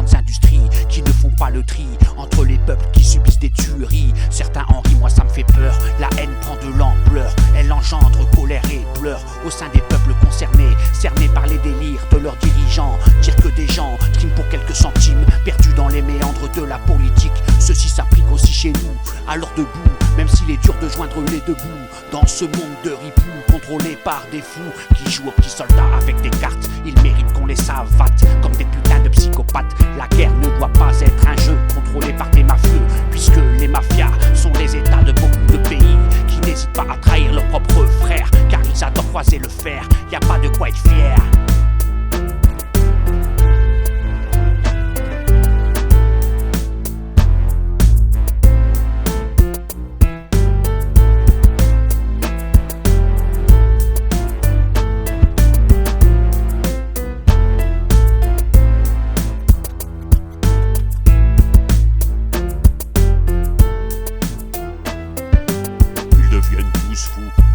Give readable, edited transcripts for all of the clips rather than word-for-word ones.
grandes industries qui ne font pas le tri entre les peuples qui subissent des tueries. Certains en rient, moi ça me fait peur. La haine prend de l'ampleur, elle engendre colère et pleurs au sein des peuples concernés, cernés par les délires de leurs dirigeants. Dire que des gens triment pour quelques centimes, perdus dans les méandres de la politique. Ceci s'applique aussi chez nous, alors debout, même s'il est dur de joindre les deux bouts. Dans ce monde de ripoux, contrôlé par des fous qui jouent aux petits soldats avec des cartes, ils méritent qu'on les savate comme des putains de psychopathes. La guerre ne doit pas être un jeu contrôlé par des mafieux, puisque les mafias sont les états de beaucoup de pays qui n'hésitent pas à trahir leurs propres frères, car ils adorent croiser le fer, y a pas de quoi être fier.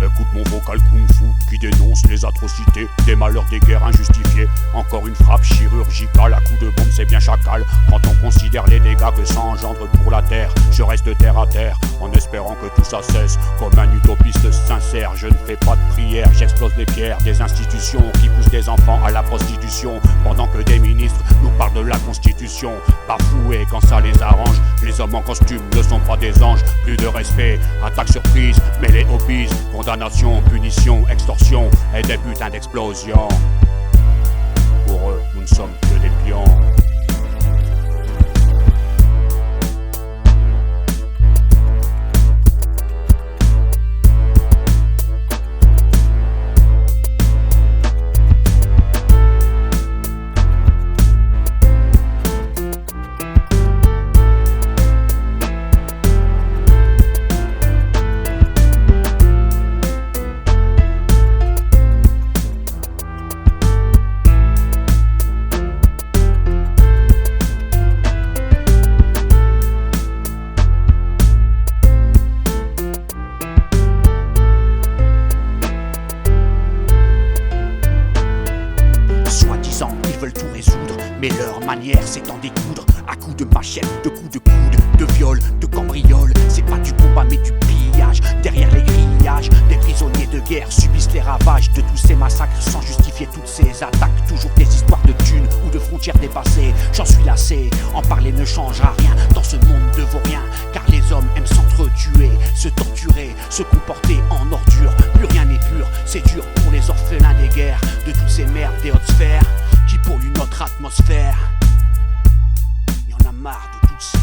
Écoute mon vocal kung-fu qui dénonce les atrocités, des malheurs des guerres injustifiées. Encore une frappe chirurgicale à coups de bombe, c'est bien chacal. Quand on considère les dégâts que ça engendre pour la terre, je reste terre à terre en espérant que tout ça cesse. Comme un utopiste sincère, je ne fais pas de prière, j'explose les pierres des institutions qui poussent des enfants à la prostitution, pendant que des ministres nous parlent de la constitution. Bafoués quand ça les arrange, les hommes en costume ne sont pas des anges. Plus de respect, attaque surprise, mêlée aux bises, condamnation, punition, extorsion et des putains d'explosions. Pour eux, nous ne sommes que des pions. Ils veulent tout résoudre, mais leur manière c'est d'en découdre à coups de machette, de coups de coude, de viol, de cambriole. C'est pas du combat mais du pillage. Derrière les grillages, des prisonniers de guerre subissent les ravages de tous ces massacres sans justifier toutes ces attaques. Toujours des histoires de thunes ou de frontières dépassées. J'en suis lassé, en parler ne changera rien dans ce monde de vauriens, car les hommes aiment s'entretuer, se torturer, se comporter en ordure. Plus rien n'est pur, c'est dur pour les orphelins des guerres, de toutes ces merdes des hautes sphères qui polluent notre atmosphère. Y'en a marre de toutes ces